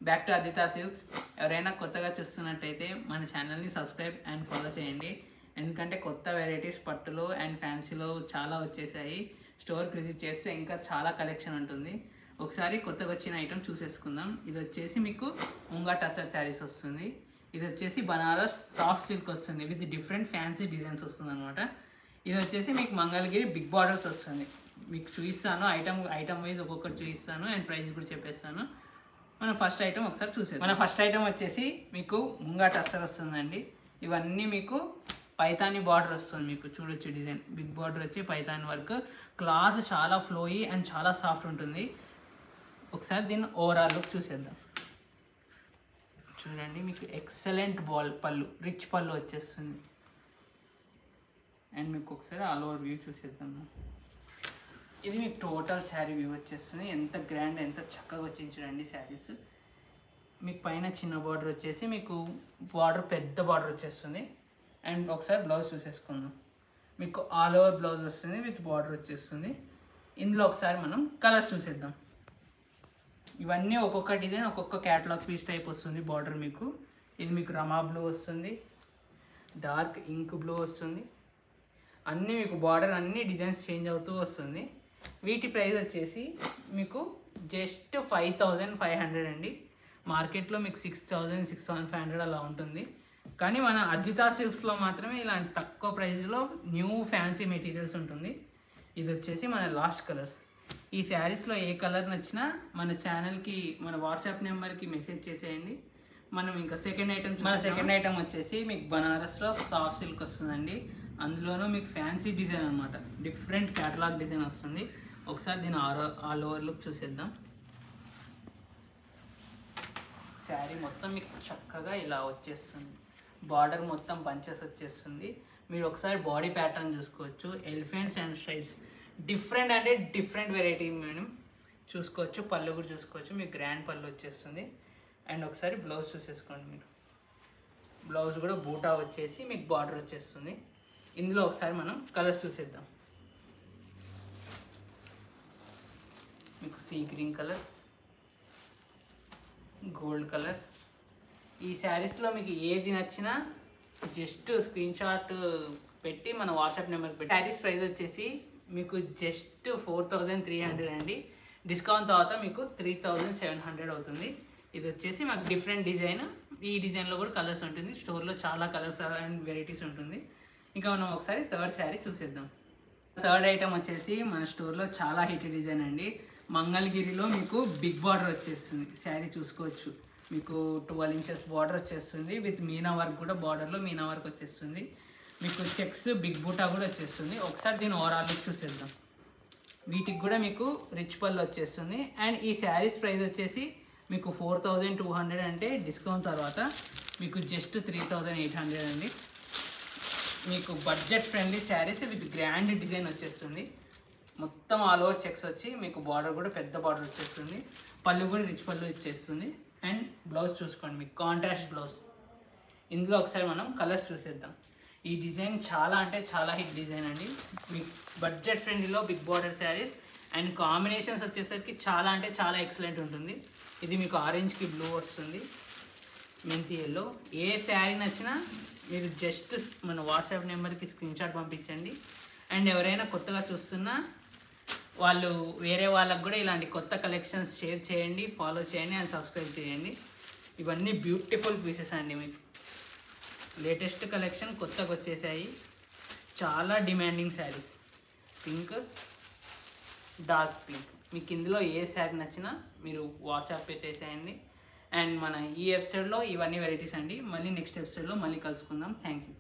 Back to అదితా silks. ఎవరైనా కొత్తగా చూస్తున్నట్టయితే మన ఛానల్ని సబ్స్క్రైబ్ అండ్ ఫాలో చేయండి. ఎందుకంటే కొత్త వెరైటీస్ పట్టులో అండ్ ఫ్యాన్సీలో చాలా వచ్చేసాయి. స్టోర్కి విజిట్ చేస్తే ఇంకా చాలా కలెక్షన్ ఉంటుంది. ఒకసారి కొత్తగా వచ్చిన ఐటమ్ చూసేసుకుందాం. ఇది వచ్చేసి మీకు ముంగా టసర్ శారీస్ వస్తుంది. ఇది వచ్చేసి బనారస్ సాఫ్ట్ సిల్క్ వస్తుంది విత్ డిఫరెంట్ ఫ్యాన్సీ డిజైన్స్ వస్తుంది అనమాట. ఇది వచ్చేసి మీకు మంగళగిరి బిగ్ బార్డర్స్ వస్తుంది. మీకు చూపిస్తాను, ఐటమ్ వైజ్ ఒక్కొక్కటి చూపిస్తాను అండ్ ప్రైస్ కూడా చెప్పేస్తాను. మన ఫస్ట్ ఐటమ్ ఒకసారి చూసేది. మన ఫస్ట్ ఐటమ్ వచ్చేసి మీకు ముంగా టసర్ వస్తుందండి. ఇవన్నీ మీకు పైతాని బార్డర్ వస్తుంది. మీకు చూడొచ్చు డిజైన్ బిగ్ బార్డర్ వచ్చి పైతాని వర్క్. క్లాత్ చాలా ఫ్లోయీ అండ్ చాలా సాఫ్ట్ ఉంటుంది. ఒకసారి దీన్ని ఓవరాల్ లుక్ చూసేద్దాం. చూడండి, మీకు ఎక్సలెంట్ పళ్ళు, రిచ్ పళ్ళు వచ్చేస్తుంది. అండ్ మీకు ఒకసారి ఆల్ ఓవర్ వ్యూ చూసేద్దాం. ఇది మీకు టోటల్ శారీ వ్యూ వచ్చేస్తుంది. ఎంత గ్రాండ్, ఎంత చక్కగా వచ్చింది చూడండి శారీస్. మీకు పైన చిన్న బార్డర్ వచ్చేసి మీకు బార్డర్ పెద్ద బార్డర్ వచ్చేస్తుంది. అండ్ ఒకసారి బ్లౌజ్ చూసేసుకుందాం. మీకు ఆల్ ఓవర్ బ్లౌజ్ వస్తుంది విత్ బార్డర్ వచ్చేస్తుంది. ఇందులో ఒకసారి మనం కలర్స్ చూసేద్దాం. ఇవన్నీ ఒక్కొక్క డిజైన్ ఒక్కొక్క క్యాటలాగ్ పీస్ టైప్ వస్తుంది. బార్డర్ మీకు ఇది మీకు రమా బ్లూ వస్తుంది, డార్క్ ఇంక్ బ్లూ వస్తుంది. అన్నీ మీకు బార్డర్ అన్ని డిజైన్స్ చేంజ్ అవుతూ వస్తుంది. వీటి ప్రైస్ వచ్చేసి మీకు జస్ట్ 5500 అండి. మార్కెట్లో మీకు 6000, 6500 అలా ఉంటుంది. కానీ మన అద్వితా సిల్క్స్లో మాత్రమే ఇలాంటి తక్కువ ప్రైస్లో న్యూ ఫ్యాన్సీ మెటీరియల్స్ ఉంటుంది. ఇది వచ్చేసి మన లాస్ట్ కలర్స్. ఈ శారీస్లో ఏ కలర్ నచ్చినా మన ఛానల్కి, మన వాట్సాప్ నెంబర్కి మెసేజ్ చేసేయండి. మనం ఇంకా సెకండ్ ఐటమ్ వచ్చేసి మీకు బనారస్లో సాఫ్ట్ సిల్క్ వస్తుందండి. అందులోనూ మీకు ఫ్యాన్సీ డిజైన్ అనమాట, డిఫరెంట్ క్యాటలాగ్ డిజైన్ వస్తుంది. ఒకసారి దీని ఆల్ ఓవర్ లుక్ చూసేద్దాం. శారీ మొత్తం మీకు చక్కగా ఇలా వచ్చేస్తుంది. బార్డర్ మొత్తం బంచెస్ వచ్చేస్తుంది. మీరు ఒకసారి బాడీ ప్యాటర్న్ చూసుకోవచ్చు. ఎలిఫెంట్స్ అండ్ స్ట్రైప్స్ డిఫరెంట్ అంటే డిఫరెంట్ వెరైటీ మేడం చూసుకోవచ్చు. పళ్ళు కూడా చూసుకోవచ్చు. మీకు గ్రాండ్ పళ్ళు వచ్చేస్తుంది. అండ్ ఒకసారి బ్లౌజ్ చూసేసుకోండి. మీరు బ్లౌజ్ కూడా బూటా వచ్చేసి మీకు బార్డర్ వచ్చేస్తుంది. ఇందులో ఒకసారి మనం కలర్స్ చూసేద్దాం. మీకు sea green colour, gold colour. ఈ శారీస్లో మీకు ఏది నచ్చినా జస్ట్ స్క్రీన్ షాట్ పెట్టి మన వాట్సాప్ నెంబర్కి పెట్టి. శారీస్ ప్రైస్ వచ్చేసి మీకు జస్ట్ 4300 అండి. డిస్కౌంట్ తర్వాత మీకు 3700 అవుతుంది. ఇది వచ్చేసి మాకు డిఫరెంట్ డిజైన్. ఈ డిజైన్లో కూడా కలర్స్ ఉంటుంది. స్టోర్లో చాలా కలర్స్ అండ్ వెరైటీస్ ఉంటుంది. ఇంకా మనం ఒకసారి థర్డ్ శారీ చూసేద్దాం. థర్డ్ ఐటమ్ వచ్చేసి మన స్టోర్లో చాలా హిట్ డిజైన్ అండి. మంగళగిరిలో మీకు బిగ్ బార్డర్ వచ్చేస్తుంది. శారీ చూసుకోవచ్చు. మీకు 12 inches బార్డర్ వచ్చేస్తుంది విత్ మీనా వర్క్ కూడా. బార్డర్లో మీనా వర్క్ వచ్చేస్తుంది. మీకు చెక్స్ బిగ్ బూటా కూడా వచ్చేస్తుంది. ఒకసారి దీని ఓవరాల్ లుక్ చూసేద్దాం. వీటికి కూడా మీకు రిచ్ పళ్ళు వచ్చేస్తుంది. అండ్ ఈ శారీస్ ప్రైస్ వచ్చేసి మీకు 4200 అంటే డిస్కౌంట్ తర్వాత మీకు జస్ట్ 3800 అండి. మీకు budget friendly saris with grand design వచ్చేస్తుంది. మొత్తం ఆల్ ఓవర్ చెక్స్ వచ్చి మీకు బార్డర్ కూడా పెద్ద బార్డర్ వచ్చేస్తుంది. పళ్ళు కూడా రిచ్ పళ్ళు ఇచ్చేస్తుంది. అండ్ బ్లౌజ్ చూసుకోండి, మీకు కాంట్రాస్ట్ బ్లౌజ్. ఇందులో ఒకసారి మనం కలర్స్ చూసేద్దాం. ఈ డిజైన్ చాలా అంటే చాలా హిట్ డిజైన్ అండి. మీకు బడ్జెట్ ఫ్రెండ్లీలో big border saris and combinations వచ్చేసరికి చాలా అంటే చాలా ఎక్సలెంట్ ఉంటుంది. ఇది మీకు ఆరెంజ్కి బ్లూ వస్తుంది, మెంతి ఎల్లో. ఏ శారీ నచ్చినా మీరు జస్ట్ మన వాట్సాప్ నెంబర్కి స్క్రీన్ షాట్ పంపించండి. అండ్ ఎవరైనా కొత్తగా చూస్తున్నా వాళ్ళు వేరే వాళ్ళకు కూడా ఇలాంటి కొత్త కలెక్షన్స్ షేర్ చేయండి, ఫాలో చేయండి అండ్ సబ్స్క్రైబ్ చేయండి. ఇవన్నీ బ్యూటిఫుల్ పీసెస్ అండి. మీకు లేటెస్ట్ కలెక్షన్ కొత్తగా వచ్చేసాయి. చాలా demanding saris. Pink, dark pink. మీకు ఇందులో ఏ శారీ నచ్చినా మీరు వాట్సాప్ పెట్టేసేయండి. అండ్ మన ఈ ఎపిసోడ్లో ఇవన్నీ వెరైటీస్ అండి. మళ్ళీ నెక్స్ట్ ఎపిసోడ్లో మళ్ళీ కలుసుకుందాం. Thank you.